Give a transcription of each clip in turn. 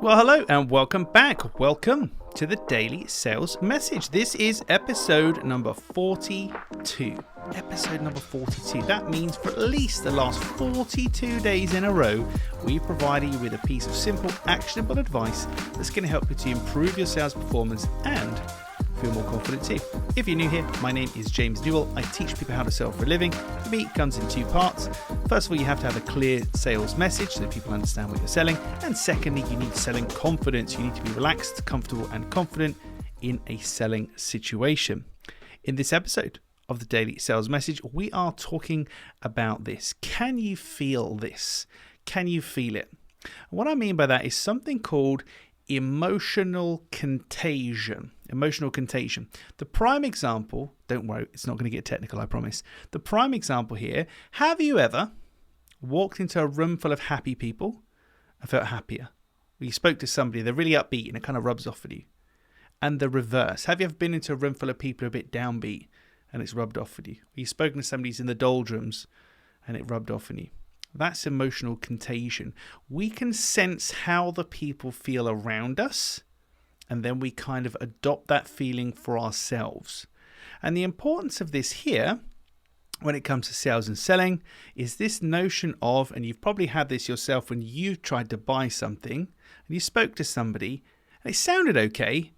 Well, hello and welcome back. Welcome to the Daily Sales Message. This is episode number 42. Episode number 42. That means for at least the last 42 days in a row, we've provided you with a piece of simple, actionable advice that's going to help you to improve your sales performance and feel more confident too. If you're new here, my name is James Newell. I teach people how to sell for a living. For me, it comes in two parts. First of all, you have to have a clear sales message so that people understand what you're selling. And secondly, you need selling confidence. You need to be relaxed, comfortable, and confident in a selling situation. In this episode of the Daily Sales Message, we are talking about this. Can you feel this? Can you feel it? And what I mean by that is something called emotional contagion. Emotional contagion. The prime example, don't worry, it's not going to get technical, I promise. The prime example here, have you ever walked into a room full of happy people and felt happier? Well, you spoke to somebody, they're really upbeat and it kind of rubs off on you. And the reverse, have you ever been into a room full of people who are a bit downbeat and it's rubbed off on you? You've spoken to somebody who's in the doldrums and it rubbed off on you. That's emotional contagion. We can sense how the people feel around us, and then we kind of adopt that feeling for ourselves. And the importance of this here, when it comes to sales and selling, is this notion of, and you've probably had this yourself when you tried to buy something, and you spoke to somebody, and it sounded okay,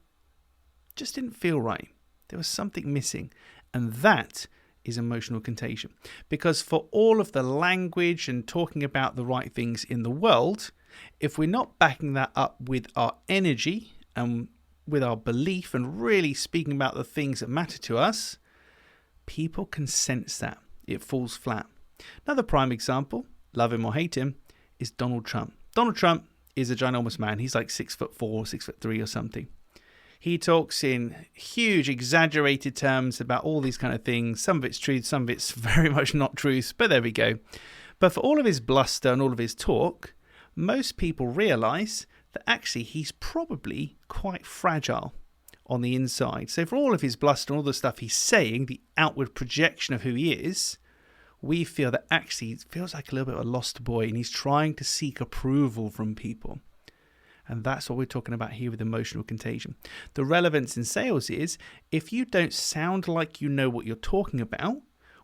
just didn't feel right. There was something missing. And that is emotional contagion. Because for all of the language and talking about the right things in the world, if we're not backing that up with our energy and with our belief and really speaking about the things that matter to us, people can sense that. It falls flat. Another prime example, love him or hate him, is Donald Trump. Donald Trump is a ginormous man. He's like 6'4", 6'3" or something. He talks in huge, exaggerated terms about all these kind of things. Some of it's truth, some of it's very much not truth, but there we go. But for all of his bluster and all of his talk, most people realize that actually he's probably quite fragile on the inside. So for all of his bluster and all the stuff he's saying, the outward projection of who he is, we feel that actually it feels like a little bit of a lost boy and he's trying to seek approval from people. And that's what we're talking about here with emotional contagion. The relevance in sales is if you don't sound like you know what you're talking about,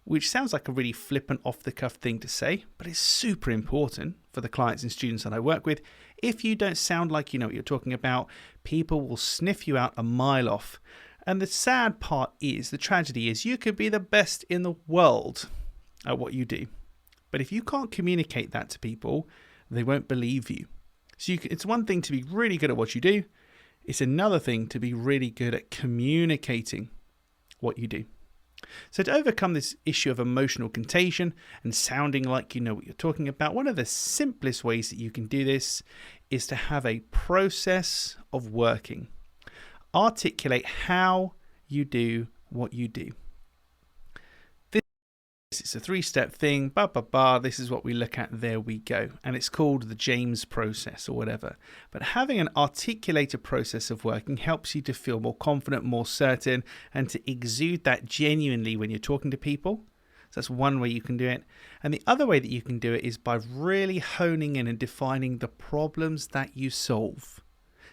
which sounds like a really flippant off-the-cuff thing to say, but it's super important for the clients and students that I work with. If you don't sound like you know what you're talking about, people will sniff you out a mile off. And the sad part is, the tragedy is, you could be the best in the world at what you do. But if you can't communicate that to people, they won't believe you. So it's one thing to be really good at what you do. It's another thing to be really good at communicating what you do. So to overcome this issue of emotional contagion and sounding like you know what you're talking about, one of the simplest ways that you can do this is to have a process of working. Articulate how you do what you do. It's a 3-step thing, this is what we look at, there we go. And it's called the James process or whatever. But having an articulated process of working helps you to feel more confident, more certain, and to exude that genuinely when you're talking to people. So that's one way you can do it. And the other way that you can do it is by really honing in and defining the problems that you solve.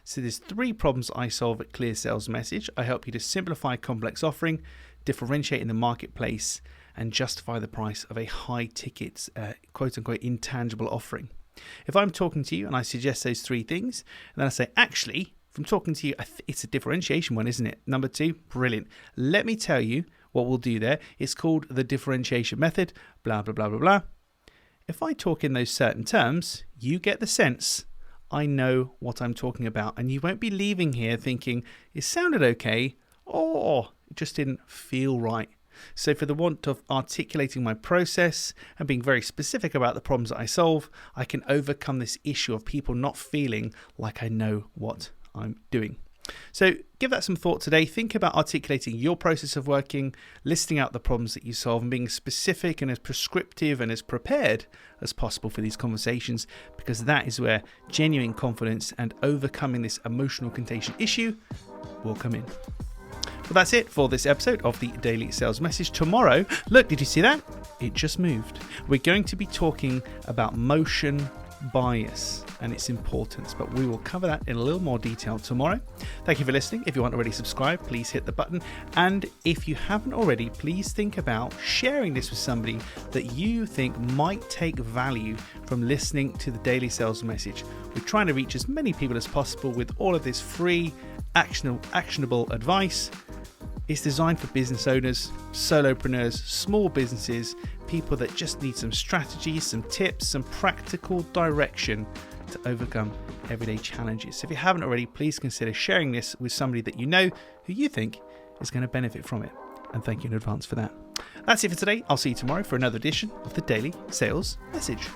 So there's 3 problems I solve at Clear Sales Message. I help you to simplify complex offering, differentiate in the marketplace, and justify the price of a high-ticket, quote-unquote, intangible offering. If I'm talking to you and I suggest those 3 things, and then I say, actually, from talking to you, it's a differentiation one, isn't it? Number 2, brilliant. Let me tell you what we'll do there. It's called the differentiation method, blah, blah, blah, blah, blah. If I talk in those certain terms, you get the sense I know what I'm talking about, and you won't be leaving here thinking, it sounded okay, or it just didn't feel right. So for the want of articulating my process and being very specific about the problems that I solve, I can overcome this issue of people not feeling like I know what I'm doing. So give that some thought today. Think about articulating your process of working, listing out the problems that you solve, and being specific and as prescriptive and as prepared as possible for these conversations, because that is where genuine confidence and overcoming this emotional contagion issue will come in. Well, that's it for this episode of the Daily Sales Message. Tomorrow, look, did you see that? It just moved. We're going to be talking about motion bias and its importance, but we will cover that in a little more detail tomorrow. Thank you for listening. If you aren't already subscribed, please hit the button. And if you haven't already, please think about sharing this with somebody that you think might take value from listening to the Daily Sales Message. We're trying to reach as many people as possible with all of this free, actionable advice. It's designed for business owners, solopreneurs, small businesses, people that just need some strategies, some tips, some practical direction to overcome everyday challenges. So if you haven't already, please consider sharing this with somebody that you know who you think is going to benefit from it. And thank you in advance for that. That's it for today. I'll see you tomorrow for another edition of the Daily Sales Message.